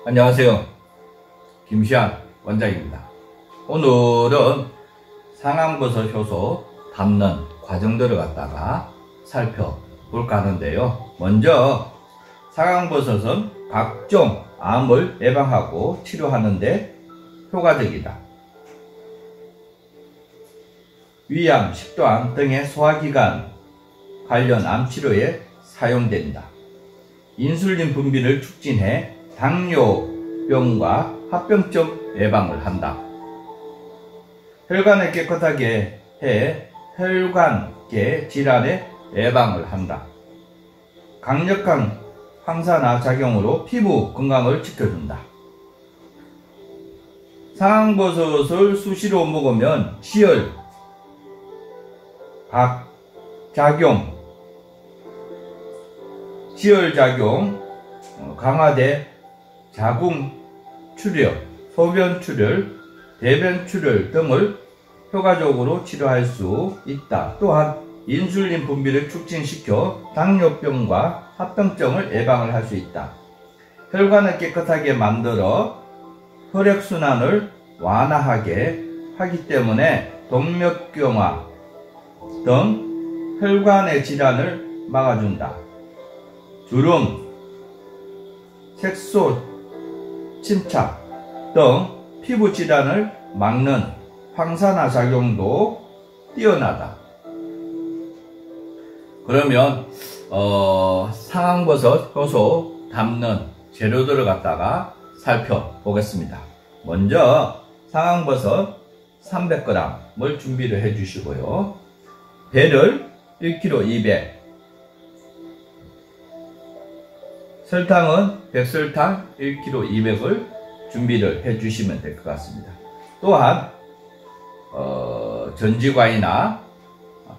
안녕하세요. 김시환 원장입니다. 오늘은 상황버섯 효소 담는 과정들을 갖다가 살펴볼까 하는데요. 먼저 상황버섯은 각종 암을 예방하고 치료하는데 효과적이다. 위암, 식도암 등의 소화기관 관련 암 치료에 사용된다. 인슐린 분비를 촉진해 당뇨병과 합병증 예방을 한다. 혈관을 깨끗하게 해 혈관계 질환의 예방을 한다. 강력한 항산화 작용으로 피부 건강을 지켜준다. 상황버섯을 수시로 먹으면 지혈작용 강화돼 자궁 출혈, 소변 출혈, 대변 출혈 등을 효과적으로 치료할 수 있다. 또한 인슐린 분비를 촉진시켜 당뇨병과 합병증을 예방을 할 수 있다. 혈관을 깨끗하게 만들어 혈액순환을 완화하게 하기 때문에 동맥경화 등 혈관의 질환을 막아준다. 주름, 색소 침착 등 피부 질환을 막는 항산화 작용도 뛰어나다. 그러면 상황버섯 효소 담는 재료들을 갖다가 살펴보겠습니다. 먼저 상황버섯 300g을 준비를 해 주시고요. 배를 1kg 200, 설탕은 백설탕 1kg 200을 준비를 해 주시면 될 것 같습니다. 또한 전지과이나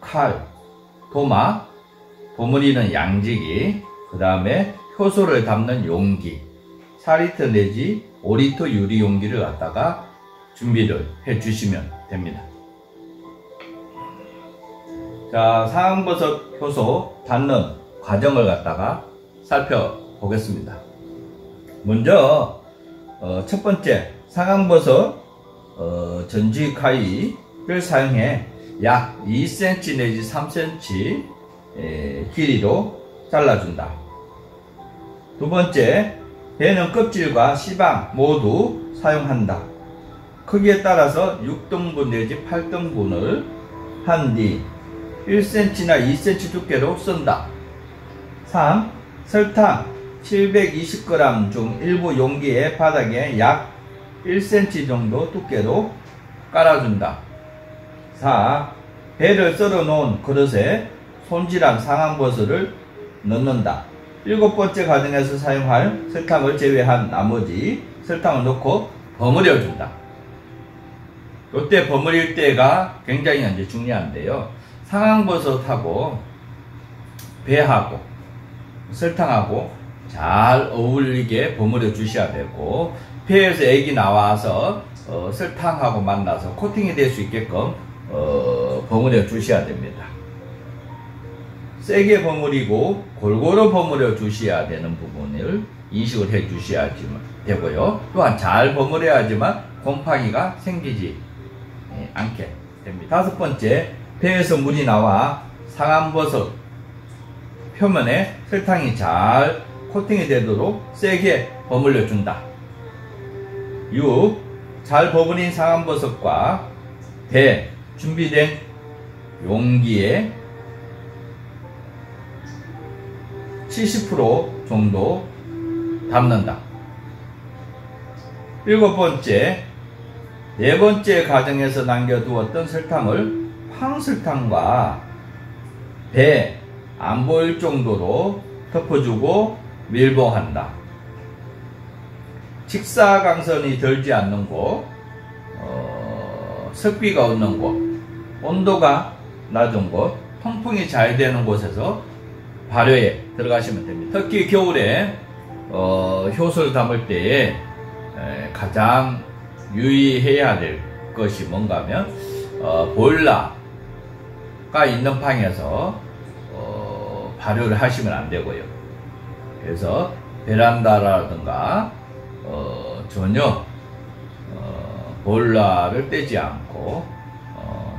칼, 도마, 버무리는 양지기, 그 다음에 효소를 담는 용기 4리터 내지 5리터 유리 용기를 갖다가 준비를 해 주시면 됩니다. 자, 상황버섯 효소 담는 과정을 갖다가 살펴보겠습니다. 먼저 첫 번째 상황버섯 전지카이를 사용해 약 2cm 내지 3cm 길이로 잘라준다. 두 번째, 배는 껍질과 씨방 모두 사용한다. 크기에 따라서 6등분 내지 8등분을 한 뒤 1cm나 2cm 두께로 썬다. 3. 설탕 720g 중 일부 용기의 바닥에 약 1cm 정도 두께로 깔아준다. 4. 배를 썰어 놓은 그릇에 손질한 상황버섯을 넣는다. 7번째 과정에서 사용할 설탕을 제외한 나머지 설탕을 넣고 버무려 준다. 이때 버무릴 때가 굉장히 이제 중요한데요. 상황버섯하고 배하고 설탕하고 잘 어울리게 버무려 주셔야 되고, 배에서 액이 나와서 설탕하고 만나서 코팅이 될 수 있게끔 버무려 주셔야 됩니다. 세게 버무리고 골고루 버무려 주셔야 되는 부분을 인식을 해 주셔야 되고요. 또한 잘 버무려야지만 곰팡이가 생기지 않게 됩니다. 5번째, 배에서 물이 나와 상황버섯 표면에 설탕이 잘 코팅이 되도록 세게 버무려 준다. 6. 잘 버무린 상황버섯과 배 준비된 용기에 70% 정도 담는다. 7번째, 4번째 과정에서 남겨두었던 설탕을 황설탕과 배 안 보일 정도로 덮어주고 밀봉한다. 직사광선이 들지 않는 곳, 습기가 없는 곳, 온도가 낮은 곳, 통풍이 잘 되는 곳에서 발효에 들어가시면 됩니다. 특히 겨울에 효소를 담을 때에 가장 유의해야 될 것이 뭔가 하면 보일러가 있는 방에서 발효를 하시면 안 되고요. 그래서 베란다라든가 전혀 볼라를 떼지 않고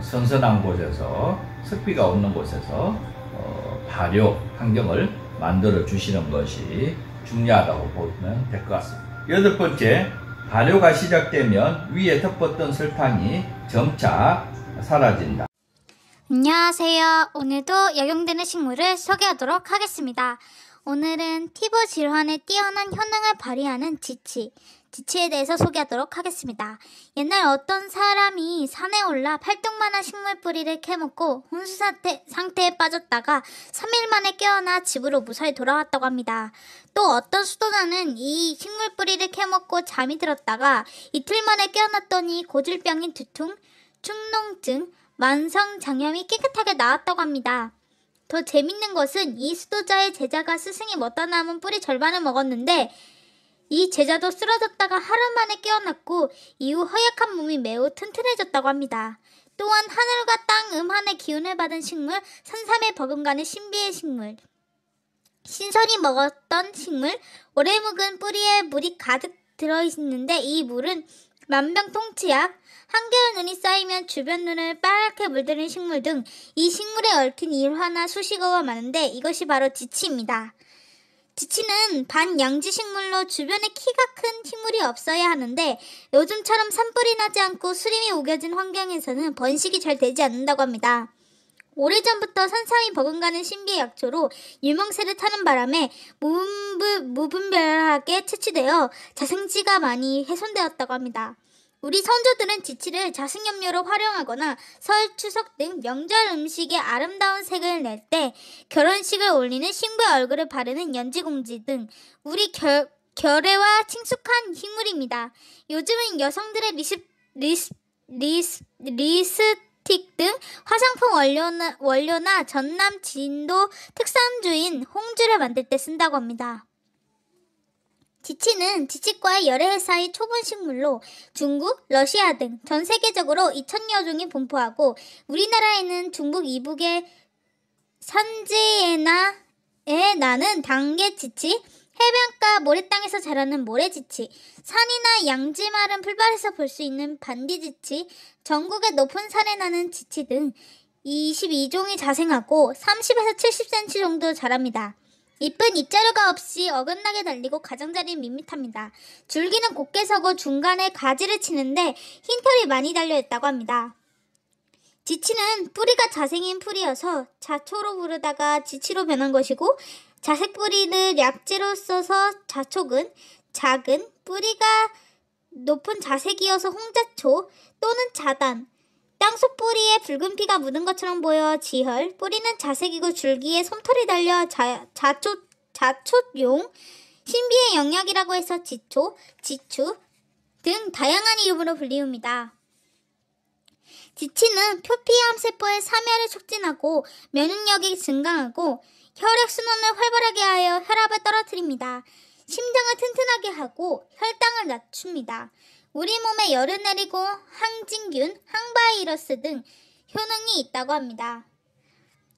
선선한 곳에서 습기가 없는 곳에서 발효 환경을 만들어 주시는 것이 중요하다고 보면 될 것 같습니다. 여덟 번째, 발효가 시작되면 위에 덮었던 설탕이 점차 사라진다. 안녕하세요. 오늘도 역용되는 식물을 소개하도록 하겠습니다. 오늘은 티브 질환에 뛰어난 효능을 발휘하는 지치에 대해서 소개하도록 하겠습니다. 옛날 어떤 사람이 산에 올라 팔뚝만한 식물 뿌리를 캐먹고 혼수 상태에 빠졌다가 3일 만에 깨어나 집으로 무사히 돌아왔다고 합니다. 또 어떤 수도자는 이 식물 뿌리를 캐먹고 잠이 들었다가 이틀 만에 깨어났더니 고질병인 두통, 축농증, 만성장염이 깨끗하게 나았다고 합니다. 더 재밌는 것은 이 수도자의 제자가 스승이 먹다 남은 뿌리 절반을 먹었는데 이 제자도 쓰러졌다가 하루 만에 깨어났고 이후 허약한 몸이 매우 튼튼해졌다고 합니다. 또한 하늘과 땅 음한의 기운을 받은 식물, 산삼에 버금가는 신비의 식물, 신선히 먹었던 식물, 오래 묵은 뿌리에 물이 가득 들어있는데 이 물은 만병통치약, 한겨울 눈이 쌓이면 주변 눈을 빨갛게 물드는 식물 등 이 식물에 얽힌 일화나 수식어가 많은데 이것이 바로 지치입니다. 지치는 반양지 식물로 주변에 키가 큰 식물이 없어야 하는데 요즘처럼 산불이 나지 않고 수림이 우겨진 환경에서는 번식이 잘 되지 않는다고 합니다. 오래전부터 산삼이 버금가는 신비의 약초로 유명세를 타는 바람에 무분별하게 채취되어 자생지가 많이 훼손되었다고 합니다. 우리 선조들은 지치를 자승염료로 활용하거나 설, 추석 등 명절 음식에 아름다운 색을 낼 때, 결혼식을 올리는 신부의 얼굴을 바르는 연지공지 등 우리 결애와 친숙한 식물입니다. 요즘은 여성들의 립스틱 등 화장품 원료나 전남 진도 특산주인 홍주를 만들 때 쓴다고 합니다. 지치는 지치과의 여러 회사의 초본 식물로 중국, 러시아 등 전 세계적으로 2,000여 종이 분포하고 우리나라에는 중국 이북의 산지에 나는 당개지치, 해변가 모래땅에서 자라는 모래지치, 산이나 양지 마른 풀밭에서 볼 수 있는 반디지치, 전국의 높은 산에 나는 지치 등 22종이 자생하고 30에서 70cm 정도 자랍니다. 잎은 잎자루가 없이 어긋나게 달리고 가장자리는 밋밋합니다. 줄기는 곱게 서고 중간에 가지를 치는데 흰털이 많이 달려있다고 합니다. 지치는 뿌리가 자생인 풀이어서 자초로 부르다가 지치로 변한 것이고 자색 뿌리를 약재로 써서 자촉은 작은 뿌리가 높은 자색이어서 홍자초 또는 자단, 땅속 뿌리에 붉은 피가 묻은 것처럼 보여 지혈, 뿌리는 자색이고 줄기에 솜털이 달려 자초용, 신비의 영약이라고 해서 지초, 지추 등 다양한 이름으로 불리웁니다. 지치는 표피암 세포의 사멸을 촉진하고 면역력이 증강하고 혈액순환을 활발하게 하여 혈압을 떨어뜨립니다. 심장을 튼튼하게 하고 혈당을 낮춥니다. 우리 몸에 열을 내리고 항진균, 항바이러스 등 효능이 있다고 합니다.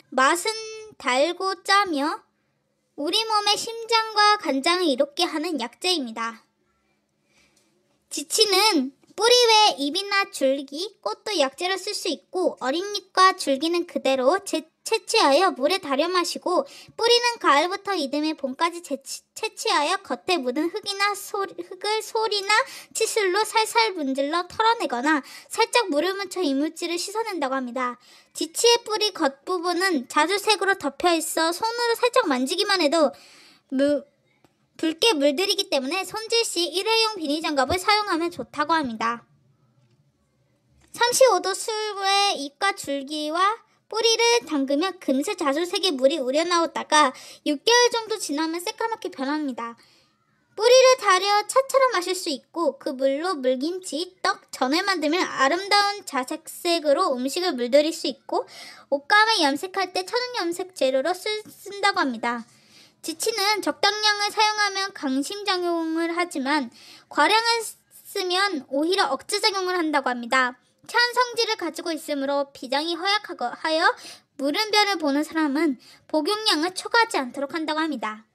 맛은 달고 짜며 우리 몸의 심장과 간장을 이롭게 하는 약재입니다. 지치는 뿌리 외에 잎이나 줄기, 꽃도 약재로 쓸 수 있고 어린 잎과 줄기는 그대로 채취하여 물에 달여 마시고 뿌리는 가을부터 이듬해 봄까지 채취하여 겉에 묻은 흙을 솔이나 칫솔로 살살 문질러 털어내거나 살짝 물을 묻혀 이물질을 씻어낸다고 합니다. 지치의 뿌리 겉부분은 자주색으로 덮여있어 손으로 살짝 만지기만 해도 붉게 물들이기 때문에 손질 시 일회용 비닐장갑을 사용하면 좋다고 합니다. 35도 수에 잎과 줄기와 뿌리를 담그면 금세 자주색의 물이 우러나오다가 6개월 정도 지나면 새까맣게 변합니다. 뿌리를 달여 차처럼 마실 수 있고 그 물로 물김치, 떡, 전을 만들면 아름다운 자색색으로 음식을 물들일 수 있고 옷감을 염색할 때 천연염색 재료로 쓴다고 합니다. 지치는 적당량을 사용하면 강심작용을 하지만 과량을 쓰면 오히려 억제작용을 한다고 합니다. 차한 성질을 가지고 있으므로 비장이 허약하여 물은 변을 보는 사람은 복용량을 초과하지 않도록 한다고 합니다.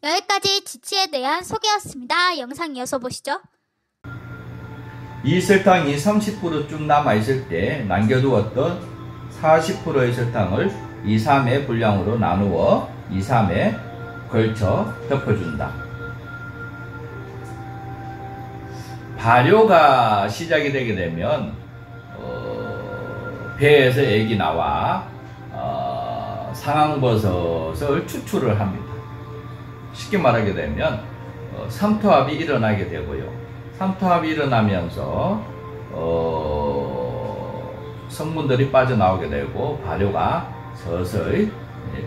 여기까지 지치에 대한 소개였습니다. 영상 이어서 보시죠. 이 설탕이 30% 쭉 남아있을 때 남겨두었던 40%의 설탕을 2, 3회 분량으로 나누어 2, 3회 걸쳐 덮어준다. 발효가 시작이 되게 되면 배에서 액이 나와 상황버섯을 추출을 합니다. 쉽게 말하게 되면 삼투압이 일어나게 되고요. 삼투압이 일어나면서 성분들이 빠져나오게 되고 발효가 서서히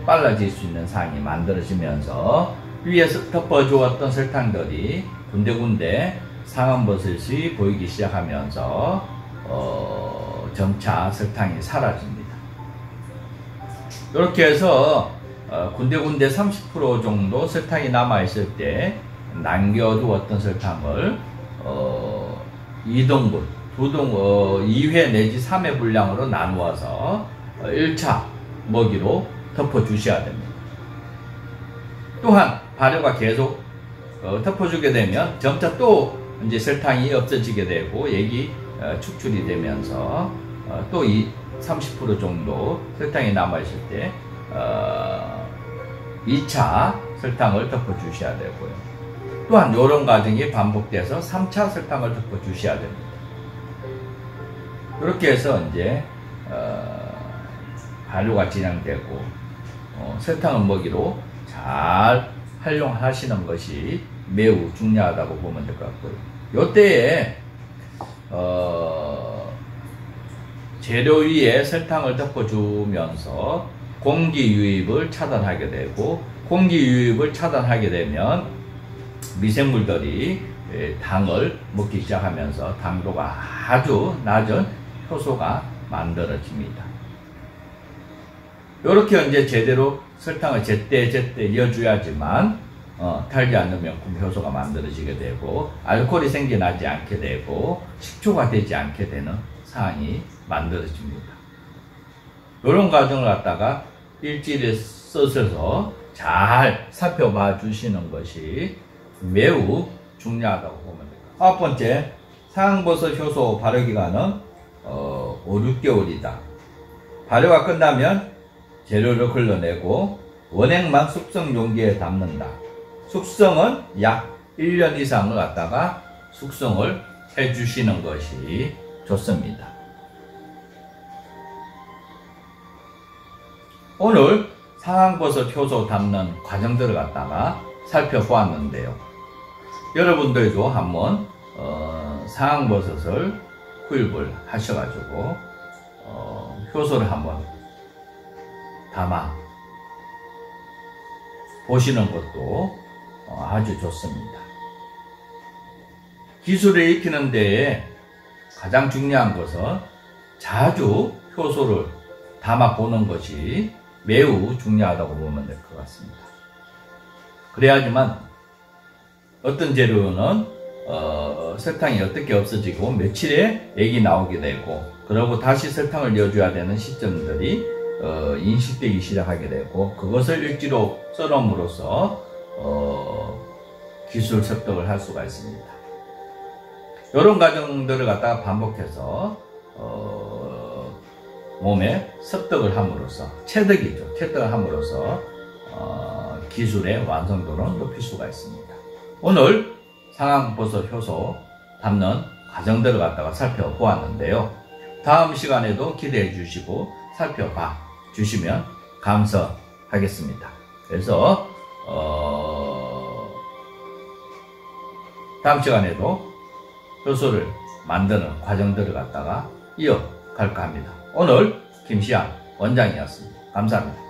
빨라질 수 있는 상황이 만들어지면서 위에서 덮어주었던 설탕들이 군데군데 상황버섯이 보이기 시작하면서 점차 설탕이 사라집니다. 이렇게 해서 군데군데 30% 정도 설탕이 남아있을 때 남겨두었던 설탕을 2등분, 2회 내지 3회 분량으로 나누어서 1차 먹이로 덮어주셔야 됩니다. 또한 발효가 계속 덮어주게 되면 점차 또 이제 설탕이 없어지게 되고 액이 축출이 되면서 또 30% 정도 설탕이 남아있을 때 2차 설탕을 덮어주셔야 되고요. 또한 이런 과정이 반복돼서 3차 설탕을 덮어주셔야 됩니다. 이렇게 해서 이제 발효가 진행되고 설탕을 먹이로 잘 활용하시는 것이 매우 중요하다고 보면 될 것 같고요. 이때에 재료 위에 설탕을 덮어주면서 공기 유입을 차단하게 되고, 공기 유입을 차단하게 되면 미생물들이 당을 먹기 시작하면서 당도가 아주 낮은 효소가 만들어집니다. 이렇게 이제 제대로 설탕을 제때 이어줘야지만 탈지 않으면 효소가 만들어지게 되고 알코올이 생겨나지 않게 되고 식초가 되지 않게 되는 상황이 만들어집니다. 이런 과정을 갖다가 일지를 써서 잘 살펴봐 주시는 것이 매우 중요하다고 보면 됩니다. 9번째, 상황버섯 효소 발효 기간은 5, 6개월이다. 발효가 끝나면 재료를 걸러내고 원액만 숙성 용기에 담는다. 숙성은 약 1년 이상을 갖다가 숙성을 해주시는 것이 좋습니다. 오늘 상황버섯 효소 담는 과정들을 갖다가 살펴보았는데요. 여러분들도 한번 상황버섯을 구입을 하셔가지고 효소를 한번 담아 보시는 것도 아주 좋습니다. 기술을 익히는 데에 가장 중요한 것은 자주 효소를 담아 보는 것이 매우 중요하다고 보면 될 것 같습니다. 그래야지만 어떤 재료는 설탕이 어떻게 없어지고 며칠에 액이 나오게 되고 그러고 다시 설탕을 넣어줘야 되는 시점들이 인식되기 시작하게 되고 그것을 일지로 썰음으로써 기술 습득을 할 수가 있습니다. 이런 과정들을 갖다가 반복해서 몸에 습득을 함으로써 체득을 함으로써 기술의 완성도를 높일 수가 있습니다. 오늘 상황버섯 효소 담는 과정들을 갖다가 살펴보았는데요. 다음 시간에도 기대해 주시고 살펴봐 주시면 감사하겠습니다. 그래서 다음 시간에도 효소를 만드는 과정들을 갖다가 이어갈까 합니다. 오늘 김시안 원장이었습니다. 감사합니다.